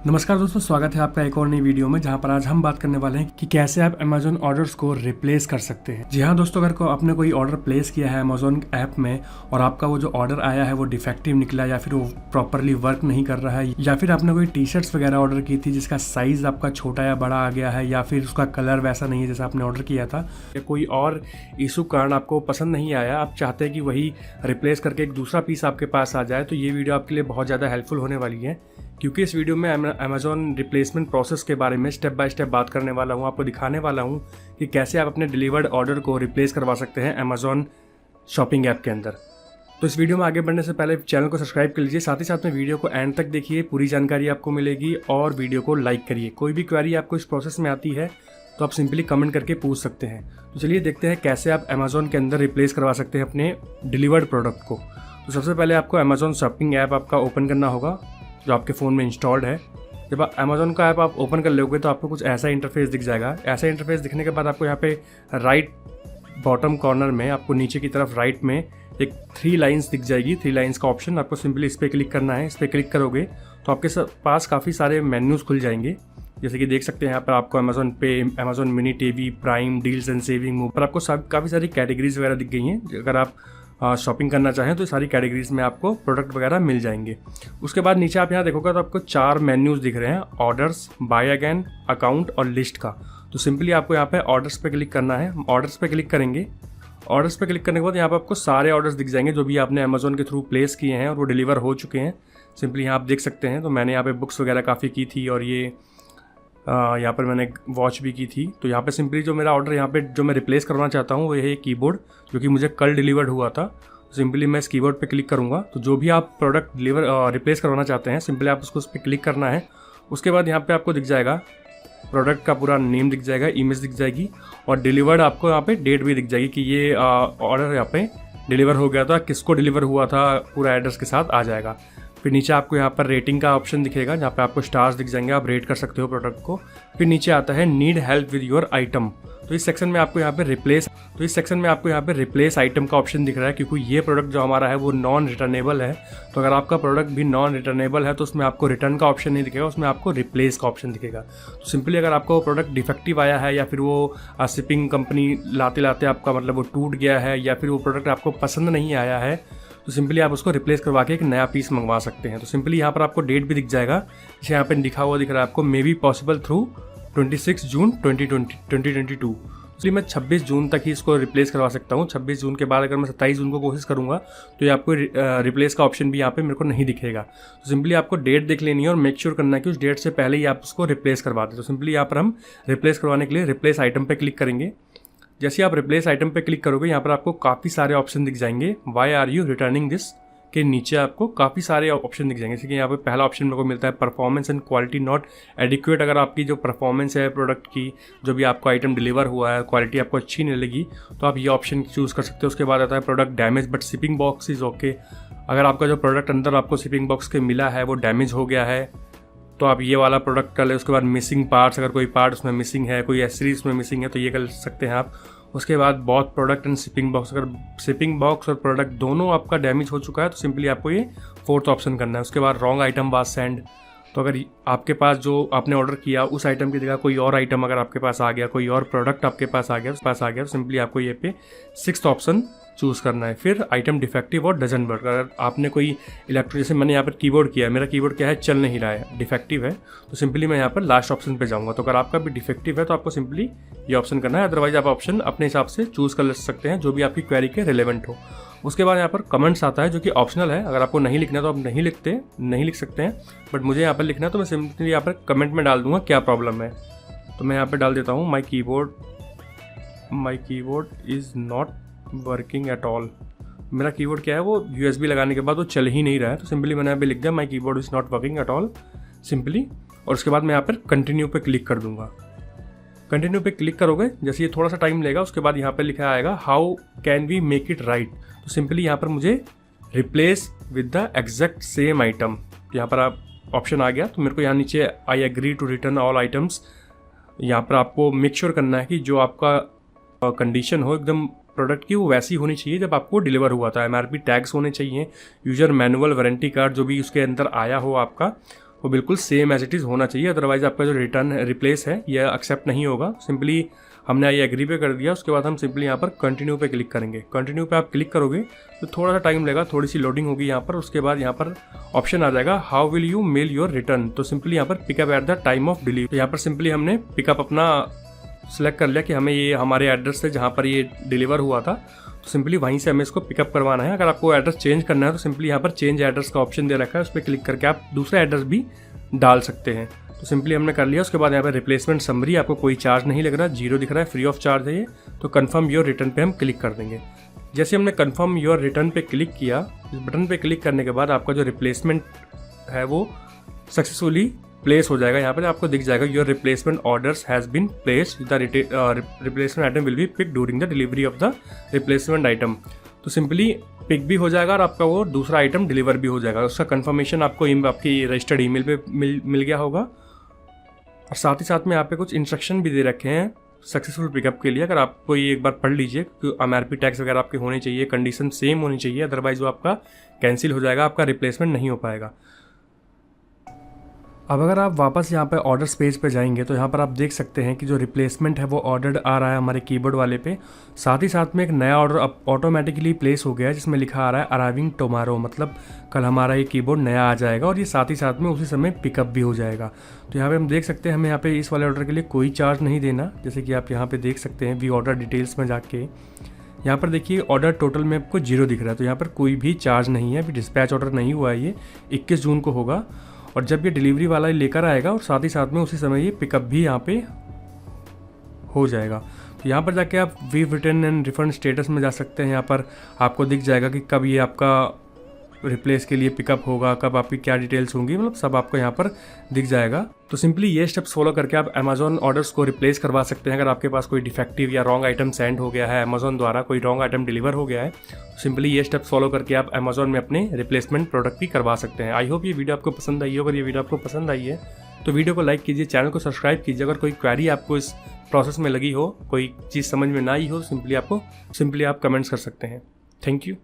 नमस्कार दोस्तों, स्वागत है आपका एक और नई वीडियो में, जहां पर आज हम बात करने वाले हैं कि कैसे आप अमेजोन ऑर्डर्स को रिप्लेस कर सकते हैं। जी हाँ दोस्तों, अगर आपने कोई ऑर्डर प्लेस किया है अमेजोन ऐप में और आपका वो जो ऑर्डर आया है वो डिफेक्टिव निकला या फिर वो प्रॉपरली वर्क नहीं कर रहा है, या फिर आपने कोई टी शर्ट्स वगैरह ऑर्डर की थी जिसका साइज आपका छोटा या बड़ा आ गया है, या फिर उसका कलर वैसा नहीं है जैसा आपने ऑर्डर किया था, या कोई और इशू कारण आपको पसंद नहीं आया, आप चाहते हैं कि वही रिप्लेस करके एक दूसरा पीस आपके पास आ जाए, तो ये वीडियो आपके लिए बहुत ज़्यादा हेल्पफुल होने वाली है। क्योंकि इस वीडियो में अमेजोन रिप्लेसमेंट प्रोसेस के बारे में स्टेप बाय स्टेप बात करने वाला हूँ, आपको दिखाने वाला हूँ कि कैसे आप अपने डिलीवर्ड ऑर्डर को रिप्लेस करवा सकते हैं अमेजोन शॉपिंग ऐप के अंदर। तो इस वीडियो में आगे बढ़ने से पहले चैनल को सब्सक्राइब कर लीजिए, साथ ही साथ में वीडियो को एंड तक देखिए, पूरी जानकारी आपको मिलेगी, और वीडियो को लाइक करिए। कोई भी क्वेरी आपको इस प्रोसेस में आती है तो आप सिंपली कमेंट करके पूछ सकते हैं। तो चलिए देखते हैं कैसे आप अमेजोन के अंदर रिप्लेस करवा सकते हैं अपने डिलीवर्ड प्रोडक्ट को। तो सबसे पहले आपको अमेजोन शॉपिंग ऐप आपका ओपन करना होगा जो आपके फ़ोन में इंस्टॉल्ड है। जब आप अमेजोन का ऐप आप ओपन कर लोगे तो आपको कुछ ऐसा इंटरफेस दिख जाएगा। ऐसा इंटरफेस दिखने के बाद आपको यहाँ पे राइट बॉटम कॉर्नर में आपको नीचे की तरफ राइट में एक 3 लाइन्स दिख जाएगी। 3 लाइन्स का ऑप्शन, आपको सिंपली इस पर क्लिक करना है। इस पर क्लिक करोगे तो आपके पास काफ़ी सारे मेन्यूज़ खुल जाएंगे। जैसे कि देख सकते हैं यहाँ पर आपको अमेजोन पे, Amazon mini TV, prime, deals and saving, पर आपको काफ़ी सारी कैटेगरीज वगैरह दिख गई हैं। अगर आप शॉपिंग करना चाहें तो सारी कैटेगरीज में आपको प्रोडक्ट वगैरह मिल जाएंगे। उसके बाद नीचे आप यहाँ देखोगे तो आपको 4 मेन्यूज़ दिख रहे हैं, ऑर्डर्स, बाय अगेन, अकाउंट और लिस्ट का। तो सिंपली आपको यहाँ पे ऑर्डर्स पे क्लिक करना है। ऑर्डर्स पे क्लिक करेंगे। ऑर्डर्स पे क्लिक करने के बाद यहाँ पे आपको सारे ऑर्डर्स दिख जाएंगे जो भी आपने अमेजोन के थ्रू प्लेस किए हैं और वो डिलीवर हो चुके हैं। सिंपली यहाँ आप देख सकते हैं। तो मैंने यहाँ पे बुक्स वगैरह काफ़ी की थी, और ये यहाँ पर मैंने वॉच भी की थी। तो यहाँ पे सिंपली जो मेरा ऑर्डर यहाँ पे जो मैं रिप्लेस करना चाहता हूँ वो ये है कीबोर्ड, जो कि मुझे कल डिलीवर्ड हुआ था। सिंपली मैं इस कीबोर्ड पे क्लिक करूँगा। तो जो भी आप प्रोडक्ट रिप्लेस करवाना चाहते हैं, सिंपली आप उसको उस पर क्लिक करना है। उसके बाद यहाँ पे आपको दिख जाएगा प्रोडक्ट का पूरा नेम दिख जाएगा, इमेज दिख जाएगी, और डिलीवर्ड आपको यहाँ पे डेट भी दिख जाएगी कि ये ऑर्डर यहाँ पे डिलीवर हो गया था, किसको डिलीवर हुआ था, पूरा एड्रेस के साथ आ जाएगा। फिर नीचे आपको यहाँ पर रेटिंग का ऑप्शन दिखेगा, जहाँ पे आपको स्टार्स दिख जाएंगे, आप रेट कर सकते हो प्रोडक्ट को। फिर नीचे आता है need help with your item. तो इस सेक्शन में आपको यहाँ पे रिप्लेस आइटम का ऑप्शन दिख रहा है, क्योंकि ये प्रोडक्ट जो हमारा है वो नॉन रिटर्नेबल है। तो अगर आपका प्रोडक्ट भी नॉन रिटर्नेबल है तो उसमें आपको रिटर्न का ऑप्शन नहीं दिखेगा, उसमें आपको रिप्लेस का ऑप्शन दिखेगा। तो सिंपली अगर आपका वो प्रोडक्ट डिफेक्टिव आया है, या फिर वो शिपिंग कंपनी लाते लाते आपका मतलब वो टूट गया है, या फिर वो प्रोडक्ट आपको पसंद नहीं आया है, तो सिंपली आप उसको रिप्लेस करवा के एक नया पीस मंगवा सकते हैं। तो सिंपली यहाँ पर आपको डेट भी दिख जाएगा, जैसे यहाँ पे लिखा हुआ दिख रहा है आपको, मे बी पॉसिबल थ्रू 26 जून 2022। इसलिए मैं 26 जून तक ही इसको रिप्लेस करवा सकता हूँ। 26 जून के बाद अगर मैं 27 जून को कोशिश करूँगा तो ये आपको रिप्लेस का ऑप्शन भी यहाँ पे मेरे को नहीं दिखेगा। तो सिंपली आपको डेट देख लेनी है और मेक श्योर करना है कि उस डेट से पहले ही आप उसको रिप्लेस करवा दें। तो सिंपली यहाँ पर हम रिप्लेस करवाने के लिए रिप्लेस आइटम पर क्लिक करेंगे। जैसे आप रिप्लेस आइटम पे क्लिक करोगे, यहाँ पर आपको काफ़ी सारे ऑप्शन दिख जाएंगे। Why are you returning this के नीचे आपको काफ़ी सारे ऑप्शन दिख जाएंगे। जैसे कि यहाँ पे पहला ऑप्शन मेरे को मिलता है performance and quality not adequate. अगर आपकी जो परफॉर्मेंस है प्रोडक्ट की, जो भी आपको आइटम डिलीवर हुआ है, क्वालिटी आपको अच्छी नहीं लगी, तो आप ये ऑप्शन चूज़ कर सकते हो। उसके बाद आता है product damage but shipping box is okay. अगर आपका जो प्रोडक्ट अंदर आपको शिपिंग बॉक्स के मिला है वो डैमेज हो गया है तो आप ये वाला प्रोडक्ट कर ले। उसके बाद मिसिंग पार्ट्स, अगर कोई पार्ट उसमें मिसिंग है, कोई एसेसरीज उसमें मिसिंग है, तो ये कर सकते हैं आप। उसके बाद बहुत प्रोडक्ट एंड शिपिंग बॉक्स, अगर शिपिंग बॉक्स और प्रोडक्ट दोनों आपका डैमेज हो चुका है तो सिंपली आपको ये 4th ऑप्शन करना है। उसके बाद रॉन्ग आइटम वाज सेंड। तो अगर आपके पास जो आपने ऑर्डर किया उस आइटम की जगह कोई और आइटम अगर आपके पास आ गया, कोई और प्रोडक्ट आपके पास आ गया तो सिंपली आपको ये पे 6th ऑप्शन चूज़ करना है। फिर आइटम डिफेक्टिव और डजन वर्क। अगर आपने कोई इलेक्ट्रिक, जैसे मैंने यहाँ पर कीबोर्ड किया है, मेरा कीबोर्ड क्या है, चल नहीं रहा है, डिफेक्टिव है, तो सिंपली मैं यहाँ पर लास्ट ऑप्शन पे जाऊँगा। तो अगर आपका भी डिफेक्टिव है तो आपको सिंपली ये ऑप्शन करना है, अदरवाइज आप ऑप्शन अपने हिसाब से चूज़ कर सकते हैं जो भी आपकी क्वेरी के रिलेवेंट हो। उसके बाद यहाँ पर कमेंट्स आता है जो कि ऑप्शनल है। अगर आपको नहीं लिखना है तो आप नहीं लिख सकते हैं, बट मुझे यहाँ पर लिखना है तो मैं सिंपली यहाँ पर कमेंट में डाल दूँगा क्या प्रॉब्लम है। तो मैं यहाँ पर डाल देता हूँ my keyboard is not working at all. मेरा कीबोर्ड क्या है, वो USB लगाने के बाद वो चल ही नहीं रहा है। तो सिंपली मैंने यहाँ पे लिख दिया my keyboard is not working at all simply. और उसके बाद मैं यहाँ पर कंटिन्यू पे क्लिक कर दूंगा। कंटिन्यू पे क्लिक करोगे, जैसे ये थोड़ा सा टाइम लेगा, उसके बाद यहाँ पर लिखा आएगा how can we make it right. तो सिंपली यहाँ पर मुझे replace with the exact same item, यहाँ पर आप ऑप्शन आ गया। तो मेरे को यहाँ नीचे I agree to return all items, यहाँ पर आपको मेक श्योर करना है कि जो आपका कंडीशन हो एकदम प्रोडक्ट की वो वैसी होनी चाहिए जब आपको डिलीवर हुआ था। MRP टैग्स होने चाहिए, यूजर मैनुअल वारंटी कार्ड जो भी उसके अंदर आया हो आपका, वो बिल्कुल सेम एज इट इज़ होना चाहिए, अदरवाइज़ आपका जो रिटर्न रिप्लेस है ये एक्सेप्ट नहीं होगा। सिंपली हमने ये एग्री पे कर दिया, उसके बाद हम सिंपली यहाँ पर कंटिन्यू पे क्लिक करेंगे। कंटिन्यू पे आप क्लिक करोगे तो थोड़ा सा टाइम लगेगा, थोड़ी सी लोडिंग होगी यहाँ पर। उसके बाद यहाँ पर ऑप्शन आ जाएगा how will you mail your return, तो सिंपली यहाँ पर pickup at the time of delivery. तो यहाँ पर सिंपली हमने पिकअप अपना सेलेक्ट कर लिया कि हमें ये हमारे एड्रेस से जहाँ पर ये डिलीवर हुआ था, तो सिंपली वहीं से हमें इसको पिकअप करवाना है। अगर आपको एड्रेस चेंज करना है तो सिंपली यहाँ पर चेंज एड्रेस का ऑप्शन दे रखा है, उस पर क्लिक करके आप दूसरा एड्रेस भी डाल सकते हैं। तो सिंपली हमने कर लिया। उसके बाद यहाँ पर रिप्लेसमेंट समरी, आपको कोई चार्ज नहीं लग रहा, 0 दिख रहा है, फ्री ऑफ चार्ज है ये। तो कन्फर्म योर रिटर्न पे हम क्लिक कर देंगे। जैसे हमने कन्फर्म योर रिटर्न पे क्लिक किया, इस बटन पे क्लिक करने के बाद आपका जो रिप्लेसमेंट है वो सक्सेसफुली प्लेस हो जाएगा। यहाँ पर आपको दिख जाएगा your replacement orders has been placed, the replacement item will be pick during the delivery of the replacement item. तो सिंपली पिक भी हो जाएगा और आपका वो दूसरा आइटम डिलीवर भी हो जाएगा। उसका कंफर्मेशन आपको आपकी रजिस्टर्ड ईमेल पे मिल गया होगा। और साथ ही साथ में यहाँ पे कुछ इंस्ट्रक्शन भी दे रखे हैं सक्सेसफुल पिकअप के लिए। अगर आपको ये एक बार पढ़ लीजिए, क्योंकि MRP टैक्स वगैरह आपके होने चाहिए, कंडीशन सेम होनी चाहिए, अदरवाइज वो आपका कैंसिल हो जाएगा, आपका रिप्लेसमेंट नहीं हो पाएगा। अब अगर आप वापस यहाँ पे ऑर्डर्स पेज पे जाएंगे तो यहाँ पर आप देख सकते हैं कि जो रिप्लेसमेंट है वो ऑर्डर्ड आ रहा है हमारे कीबोर्ड वाले पे। साथ ही साथ में एक नया ऑर्डर अब ऑटोमेटिकली प्लेस हो गया है जिसमें लिखा आ रहा है अराइविंग टुमारो, मतलब कल हमारा ये कीबोर्ड नया आ जाएगा और ये साथ ही साथ में उसी समय पिकअप भी हो जाएगा। तो यहाँ पे हम देख सकते हैं हमें यहाँ पे इस वाले ऑर्डर के लिए कोई चार्ज नहीं देना, जैसे कि आप यहाँ पे देख सकते हैं वी ऑर्डर डिटेल्स में जाके यहाँ पर देखिए ऑर्डर टोटल में आपको 0 दिख रहा है। तो यहाँ पर कोई भी चार्ज नहीं है, अभी डिस्पैच ऑर्डर नहीं हुआ है, ये 21 जून को होगा और जब ये डिलीवरी वाला लेकर आएगा और साथ ही साथ में उसी समय ये पिकअप भी यहाँ पे हो जाएगा। तो यहाँ पर जाके आप we return and refund status में जा सकते हैं। यहाँ पर आपको दिख जाएगा कि कब ये आपका रिप्लेस के लिए पिकअप होगा, कब आपकी क्या डिटेल्स होंगी, मतलब सब आपको यहाँ पर दिख जाएगा। तो सिंपली ये स्टेप्स फॉलो करके आप अमेजॉन ऑर्डर्स को रिप्लेस करवा सकते हैं। अगर आपके पास कोई डिफेक्टिव या रॉन्ग आइटम सेंड हो गया है, अमेजॉन द्वारा कोई रॉन्ग आइटम डिलीवर हो गया है, तो सिंपली ये स्टेप्स फॉलो करके आप अमेजॉन में अपने रिप्लेसमेंट प्रोडक्ट भी करवा सकते हैं। आई होप ये वीडियो आपको पसंद आई हो। अगर ये वीडियो आपको पसंद आई है तो वीडियो को लाइक कीजिए, चैनल को सब्सक्राइब कीजिए। अगर कोई क्वेरी आपको इस प्रोसेस में लगी हो, कोई चीज़ समझ में ना आई हो, सिंपली आप कमेंट्स कर सकते हैं। Thank you.